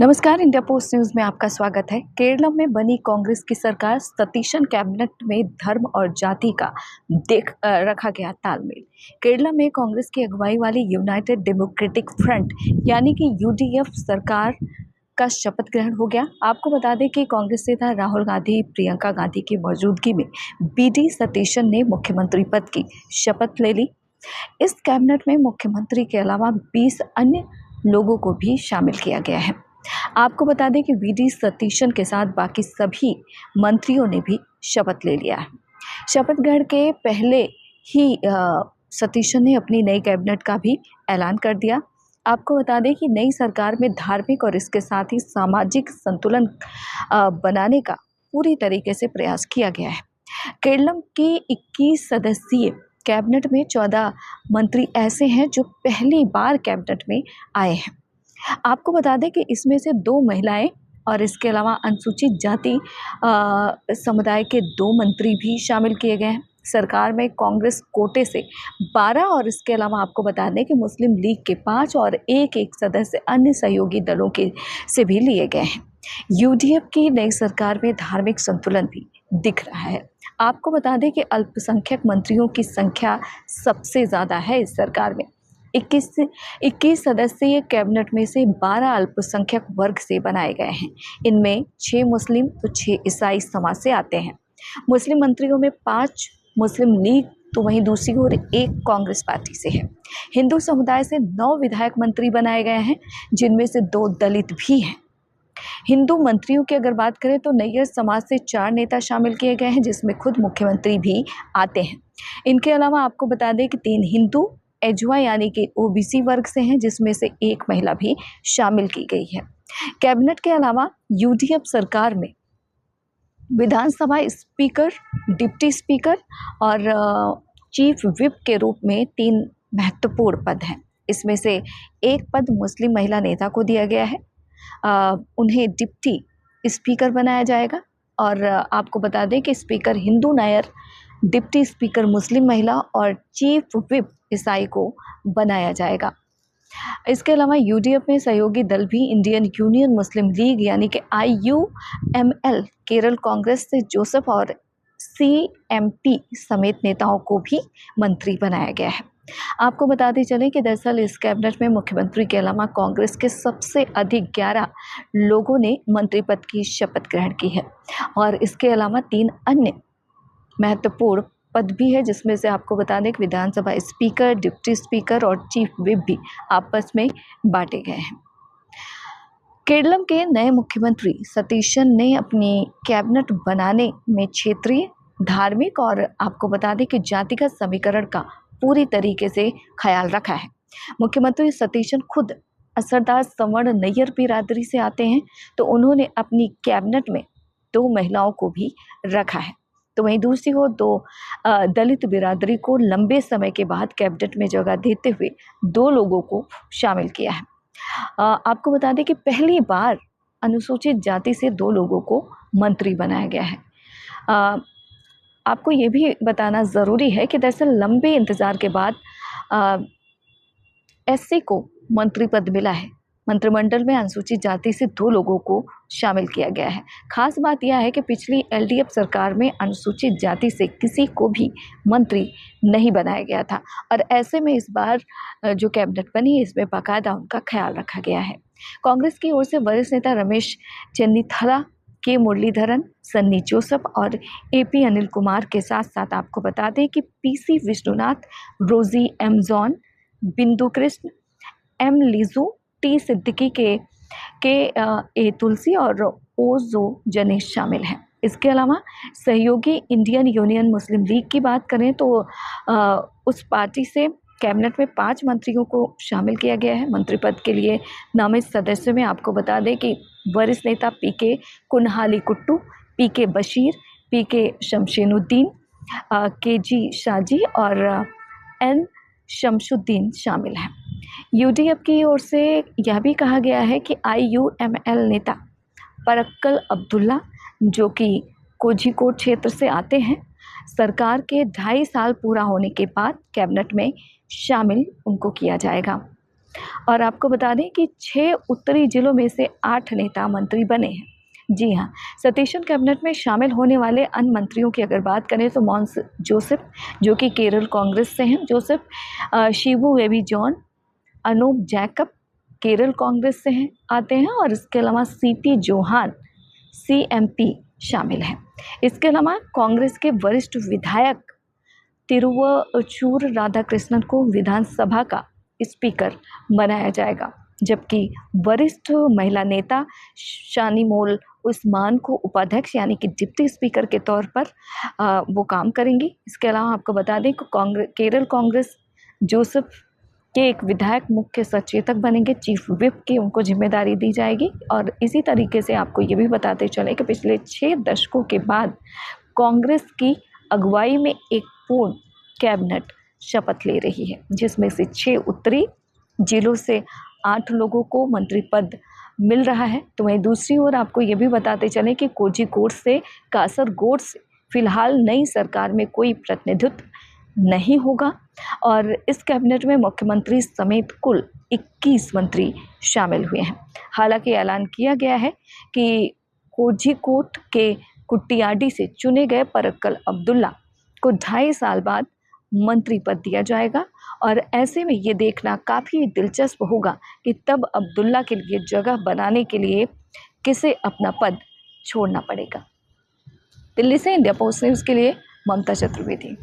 नमस्कार, India post news में आपका स्वागत है। केरल में बनी कांग्रेस की सरकार सतीशन कैबिनेट में धर्म और जाति का रखा गया तालमेल। केरल में कांग्रेस की अगुवाई वाली यूनाइटेड डेमोक्रेटिक फ्रंट यानी कि यूडीएफ सरकार का शपथ ग्रहण हो गया। आपको बता दें कि कांग्रेस नेता राहुल गांधी, प्रियंका गांधी की मौजूदगी में बीडी सतीशन ने मुख्यमंत्री पद की शपथ ले ली। इस कैबिनेट में मुख्यमंत्री के अलावा 20 अन्य लोगों को भी शामिल किया गया है। आपको बता दें कि वीडी सतीशन के साथ बाकी सभी मंत्रियों ने भी शपथ ले लिया है। शपथ ग्रहण के पहले ही सतीशन ने अपनी नई कैबिनेट का भी ऐलान कर दिया। आपको बता दें कि नई सरकार में धार्मिक और इसके साथ ही सामाजिक संतुलन बनाने का पूरी तरीके से प्रयास किया गया है। केरल की 21 सदस्यीय कैबिनेट में 14 मंत्री ऐसे हैं जो पहली बार कैबिनेट में आए हैं। आपको बता दें कि इसमें से 2 महिलाएं और इसके अलावा अनुसूचित जाति समुदाय के 2 मंत्री भी शामिल किए गए हैं। सरकार में कांग्रेस कोटे से 12 और इसके अलावा आपको बता दें कि मुस्लिम लीग के 5 और एक सदस्य अन्य सहयोगी दलों के से भी लिए गए हैं। यूडीएफ की नई सरकार में धार्मिक संतुलन भी दिख रहा है। आपको बता दें कि अल्पसंख्यक मंत्रियों की संख्या सबसे ज़्यादा है इस सरकार में। 21 सदस्यीय कैबिनेट में से 12 अल्पसंख्यक वर्ग से बनाए गए हैं। इनमें 6 मुस्लिम तो 6 ईसाई समाज से आते हैं। मुस्लिम मंत्रियों में 5 मुस्लिम लीग तो वहीं दूसरी ओर 1 कांग्रेस पार्टी से है। हिंदू समुदाय से 9 विधायक मंत्री बनाए गए हैं, जिनमें से 2 दलित भी हैं। हिंदू मंत्रियों की अगर बात करें तो नैयर समाज से 4 नेता शामिल किए गए हैं, जिसमें खुद मुख्यमंत्री भी आते हैं। इनके अलावा आपको बता दें कि 3 हिंदू एजवा यानी कि ओबीसी वर्ग से हैं, जिसमें से 1 महिला भी शामिल की गई है। कैबिनेट के अलावा यूडीएफ सरकार में विधानसभा स्पीकर, डिप्टी स्पीकर और चीफ व्हिप के रूप में 3 महत्वपूर्ण पद हैं। इसमें से 1 पद मुस्लिम महिला नेता को दिया गया है। उन्हें डिप्टी स्पीकर बनाया जाएगा और आपको बता दें कि speaker Hindu Nair, deputy speaker Muslim महिला और चीफ व्हिप ईसाई को बनाया जाएगा। इसके अलावा यूडीएफ में सहयोगी दल भी इंडियन यूनियन मुस्लिम लीग यानी कि IUML, केरल कांग्रेस से जोसेफ और CMP समेत नेताओं को भी मंत्री बनाया गया है। आपको बताते चलें कि दरअसल इस कैबिनेट में मुख्यमंत्री के अलावा कांग्रेस के सबसे अधिक 11 लोगों ने मंत्री पद की शपथ ग्रहण की है और इसके अलावा 3 अन्य महत्वपूर्ण पद भी है, जिसमें से आपको बता दें कि विधानसभा स्पीकर, डिप्टी स्पीकर और चीफ व्हिप भी आपस में बांटे गए हैं। केरल के नए मुख्यमंत्री सतीशन ने अपनी कैबिनेट बनाने में क्षेत्रीय, धार्मिक और आपको बता दें कि जातिगत समीकरण का पूरी तरीके से ख्याल रखा है। मुख्यमंत्री सतीशन खुद असरदार सवर्ण नैयर बिरादरी से आते हैं, तो उन्होंने अपनी कैबिनेट में 2 महिलाओं को भी रखा है। तो वहीं दूसरी ओर 2 दलित बिरादरी को लंबे समय के बाद कैबिनेट में जगह देते हुए 2 लोगों को शामिल किया है। आपको बता दें कि पहली बार अनुसूचित जाति से 2 लोगों को मंत्री बनाया गया है। आपको ये भी बताना ज़रूरी है कि दरअसल लंबे इंतज़ार के बाद SC को मंत्री पद मिला है। मंत्रिमंडल में अनुसूचित जाति से 2 लोगों को शामिल किया गया है। खास बात यह है कि पिछली LDF सरकार में अनुसूचित जाति से किसी को भी मंत्री नहीं बनाया गया था और ऐसे में इस बार जो कैबिनेट बनी है, इसमें बाकायदा उनका ख्याल रखा गया है। कांग्रेस की ओर से वरिष्ठ नेता रमेश चेन्निथला, के मुरलीधरन, सन्नी जोसेफ और AP अनिल कुमार के साथ साथ आपको बता दें कि PC विष्णुनाथ, रोजी M जॉन, बिंदु कृष्ण, M लीजू, T सिद्दीकी के A तुलसी और O जनेश शामिल हैं। इसके अलावा सहयोगी इंडियन यूनियन मुस्लिम लीग की बात करें तो उस पार्टी से कैबिनेट में 5 मंत्रियों को शामिल किया गया है। मंत्री पद के लिए नामित सदस्यों में आपको बता दें कि वरिष्ठ नेता PK कुन्हालीकुट्टू, PK Bashir, PK शमशेनुद्दीन, KG Shaji और N शमशुद्दीन शामिल हैं। यूडीएफ की ओर से यह भी कहा गया है कि IUML नेता परक्कल अब्दुल्ला, जो कि कोझिकोड क्षेत्र से आते हैं, सरकार के 2.5 साल पूरा होने के बाद कैबिनेट में शामिल उनको किया जाएगा। और आपको बता दें कि 6 उत्तरी जिलों में से 8 नेता मंत्री बने हैं। जी हाँ, सतीशन कैबिनेट में शामिल होने वाले अन्य मंत्रियों की अगर बात करें तो मोंस जोसेफ, जो कि केरल कांग्रेस से हैं, जोसेफ शिबू बेबी जॉन, अनूप जैकब केरल कांग्रेस से हैं आते हैं, और इसके अलावा सीपी चौहान सीएमपी शामिल हैं। इसके अलावा कांग्रेस के वरिष्ठ विधायक तिरुवचूर राधाकृष्णन को विधानसभा का स्पीकर बनाया जाएगा, जबकि वरिष्ठ महिला नेता शानीमोल उस्मान को उपाध्यक्ष यानी कि डिप्टी स्पीकर के तौर पर वो काम करेंगी। इसके अलावा आपको बता दें कि केरल कांग्रेस जोसेफ के एक विधायक मुख्य सचेतक बनेंगे, चीफ विप की उनको जिम्मेदारी दी जाएगी। और इसी तरीके से आपको ये भी बताते चले कि पिछले 6 दशकों के बाद कांग्रेस की अगुवाई में एक पूर्ण कैबिनेट शपथ ले रही है, जिसमें से 6 उत्तरी जिलों से 8 लोगों को मंत्री पद मिल रहा है। तो वहीं दूसरी ओर आपको ये भी बताते चलें कि कोझिकोड से कासरगोड से फिलहाल नई सरकार में कोई प्रतिनिधित्व नहीं होगा, और इस कैबिनेट में मुख्यमंत्री समेत कुल 21 मंत्री शामिल हुए हैं। हालांकि ऐलान किया गया है कि कोझिकोड के कुट्टियाडी से चुने गए परक्कल अब्दुल्ला को 2.5 साल बाद मंत्री पद दिया जाएगा, और ऐसे में ये देखना काफ़ी दिलचस्प होगा कि तब अब्दुल्ला के लिए जगह बनाने के लिए किसे अपना पद छोड़ना पड़ेगा। दिल्ली से इंडिया पोस्ट न्यूज़ के लिए ममता चतुर्वेदी।